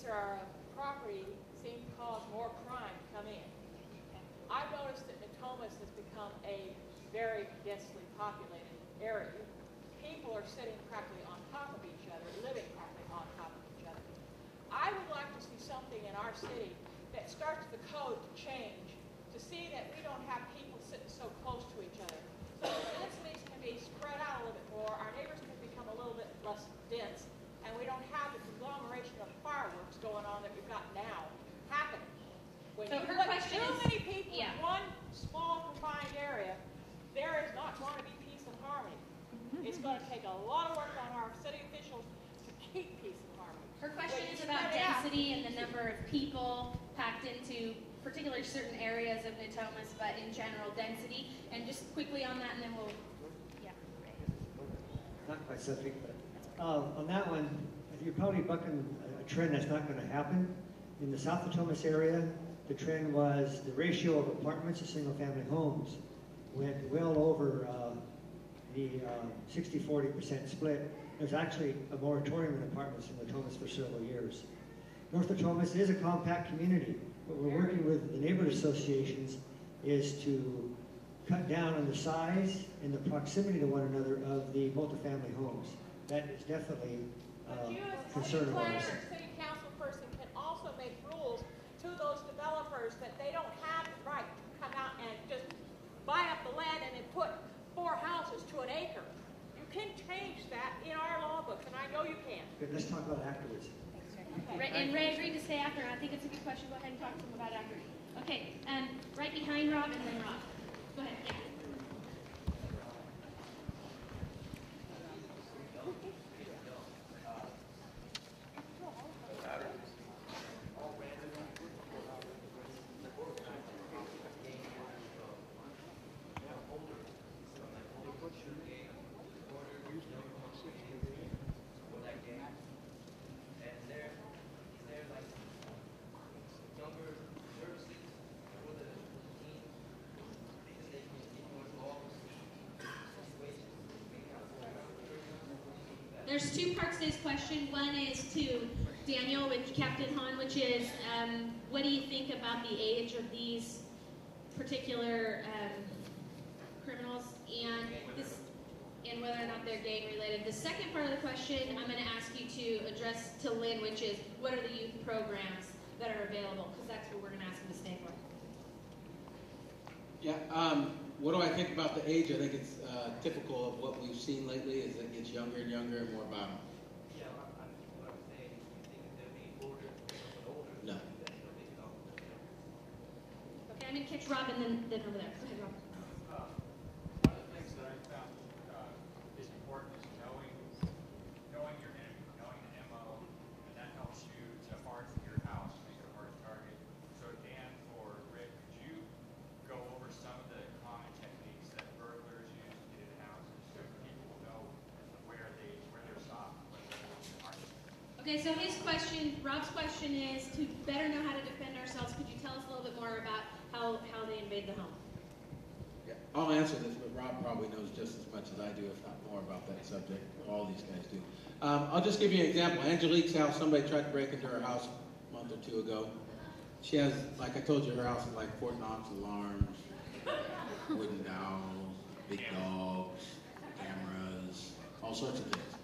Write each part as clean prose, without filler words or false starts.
our property seem to cause more crime to come in. I've noticed that Natomas has become a very densely populated area. People are sitting practically on top of each other, living practically on top of each other. I would like to see something in our city that starts the code to change, to see that we don't have people sitting so close to each other. So the densities can be spread out a little bit more, our neighbors can become a little bit less dense, and we don't have the conglomeration of fireworks going on that we've got now happening. When so you her put question too is, many people in one small confined area, there is not going to be peace and harmony. It's going to take a lot of work on our city officials to keep peace and harmony. Her question is about density and the number of people packed into particularly certain areas of Natomas, but in general density. And just quickly on that, and then we'll, yeah. Not quite subject, but on that one, you're probably bucking a trend that's not going to happen. In the South Natomas area, the trend was the ratio of apartments to single-family homes went well over the 60-40% split. There's actually a moratorium in apartments in Natomas for several years. North Natomas is a compact community. What we're working with the neighborhood associations is to cut down on the size and the proximity to one another of the multifamily homes. That is definitely a concern of ours. City council person can also make rules to those developers that they don't have the right to come out and just buy up the land and then put 4 houses to an acre. You can change that in our law books, and I know you can. Good, let's talk about it afterwards. Okay. And Ray agreed to stay after. I think it's a good question. Go ahead and talk to him about it after. Okay, right behind Rob and then Rob. Go ahead. Yeah. There's 2 parts to this question. One is to Daniel with Captain Hahn, which is, what do you think about the age of these particular criminals and whether or not they're gang related? The second part of the question I'm going to ask you to address to Lynn, which is, what are the youth programs that are available? Because that's what we're going to ask him to stay for. Yeah, what do I think about the age? I think it's typical of what we've seen lately is it gets younger and younger and more violent. Yeah, what I'm saying, you think that they'll be older? No. Okay, I'm going to catch Rob and then over there. Go ahead, Rob. One of the things that I found is important is knowing your enemy, knowing the MO, and that helps you to harden your house, make it a hard target. So Dan or Rick, could you go over some of the common techniques that burglars use to get in houses so people know where they're stopped, when they're armed? Okay, so Rob's question is to better know how to defend ourselves. Could you tell us a little bit more about how they invade the home? Yeah, I'll answer this, but Rob probably knows just as much as I do, if not more, about that subject. All these guys do. I'll just give you an example. Angelique's house, somebody tried to break into her house a month or 2 ago. She has, like I told you, her house is like Fort Knox alarms, wooden dowels, big dogs, cameras, all sorts of things.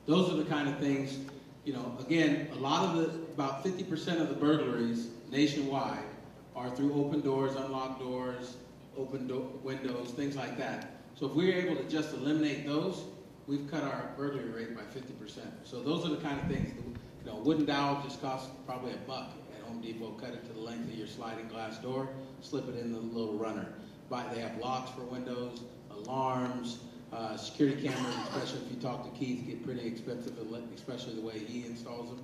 Those are the kind of things, again, about 50% of the burglaries nationwide are through open doors, unlocked doors, windows, things like that. So if we're able to just eliminate those, we've cut our burglary rate by 50%. So those are the kind of things, wooden dowel just costs probably $1 at Home Depot. Cut it to the length of your sliding glass door, slip it in the little runner. They have locks for windows, alarms, security cameras, especially if you talk to Keith, get pretty expensive, especially the way he installs them,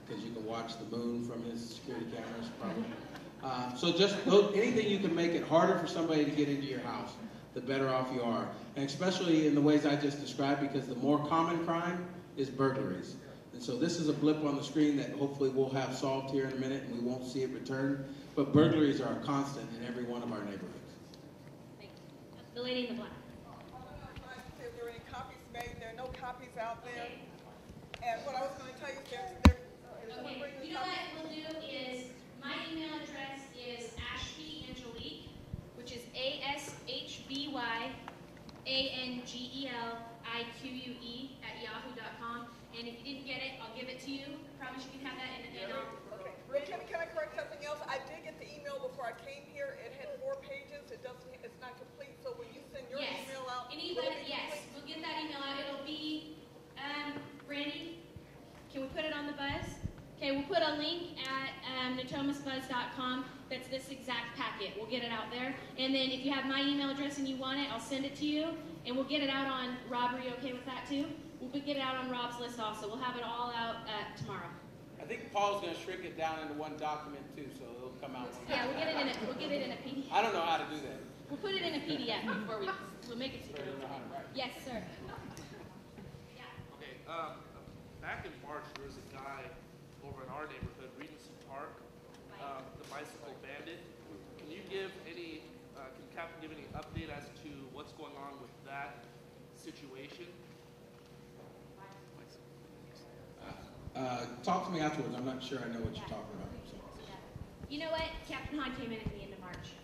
because you can watch the moon from his security cameras probably. So just anything you can make it harder for somebody to get into your house, the better off you are. And especially in the ways I just described, because the more common crime is burglaries. And so this is a blip on the screen that hopefully we'll have solved here in a minute and we won't see it return. But burglaries are a constant in every one of our neighborhoods. Thank you. The lady in the black. If there are any copies made, there are no copies out there. And what I was going to tell you is someone Okay, bring this you know up? what we'll do is, my email address is Ashby Angelique, which is ASHBYANGELIQUE @yahoo.com. And if you didn't get it, I'll give it to you. Promise you can have that, and I'll. Okay. Rick, can I correct something else? I did get the email before I came here. It had 4 pages. It's not complete. So when you send your Yes. email out, will it Anybody, be yes, complete? we'll get that email out. It'll be, Brandy, can we put it on the buzz? Okay, we'll put a link at natomasbuzz.com. That's this exact packet. We'll get it out there. And then if you have my email address and you want it, I'll send it to you. And we'll get it out on, Rob, are you okay with that too? We'll get it out on Rob's list also. We'll have it all out tomorrow. I think Paul's going to shrink it down into one document too, so it'll come out. Yeah, we'll get it in a PDF. I don't know how to do that. We'll put it in a PDF before we'll make it. I don't know how to write. Yes, sir. Yeah. Okay, back in March, there was a guy over in our neighborhood, Regency Park, the bicycle bandit. Can you give any, can Captain give any update as to what's going on with that situation? Talk to me afterwards. I'm not sure I know what you're talking about. So. You know what? Captain Hahn came in at the end of March.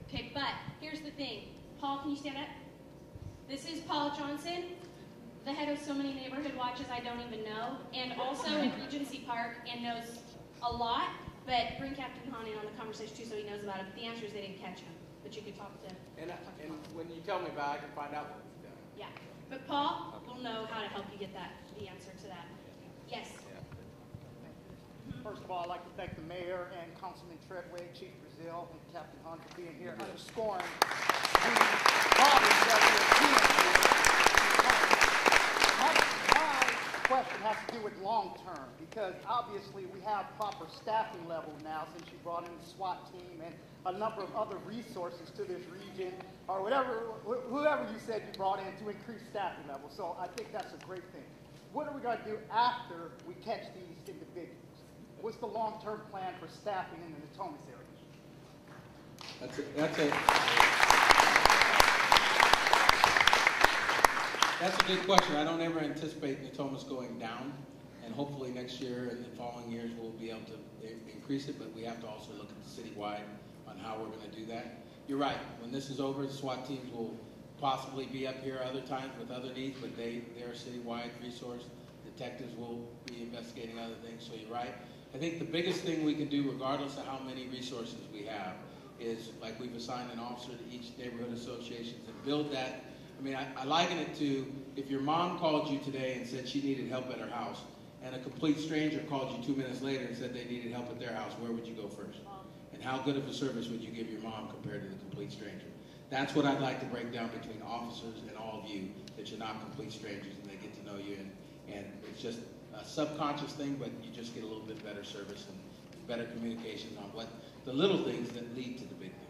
Okay, but here's the thing. Paul, can you stand up? This is Paul Johnson, the head of so many neighborhood watches I don't even know, and also in Regency Park, and knows a lot, but bring Captain Hahn in on the conversation too so he knows about it. But the answer is they didn't catch him, but you could talk to him. And when you tell me about it, I can find out what he's done. Yeah, but Paul will know how to help you get the answer to that. Yes. First of all, I'd like to thank the mayor and Councilman Tretheway, Chief Braziel, and Captain Hahn for being here, underscoring the problems that we're seeing here. My question has to do with long term, because obviously we have proper staffing level now since you brought in the SWAT team and a number of other resources to this region, or whoever you said you brought in to increase staffing level. So I think that's a great thing. What are we going to do after we catch these individuals? What's the long-term plan for staffing in the Natomas area? That's a good question. I don't ever anticipate Natomas going down, and hopefully next year and the following years we'll be able to increase it, but we have to also look at the citywide on how we're going to do that. You're right. When this is over, the SWAT teams will possibly be up here other times with other needs, but they're a citywide resource. Detectives will be investigating other things, so you're right. I think the biggest thing we can do, regardless of how many resources we have, is like we've assigned an officer to each neighborhood association and build that. I mean, I liken it to if your mom called you today and said she needed help at her house, and a complete stranger called you 2 minutes later and said they needed help at their house, where would you go first? And how good of a service would you give your mom compared to the complete stranger? That's what I'd like to break down between officers and all of you, that you're not complete strangers and they get to know you, and it's just a subconscious thing, but you just get a little bit better service and better communication on what the little things that lead to the big things.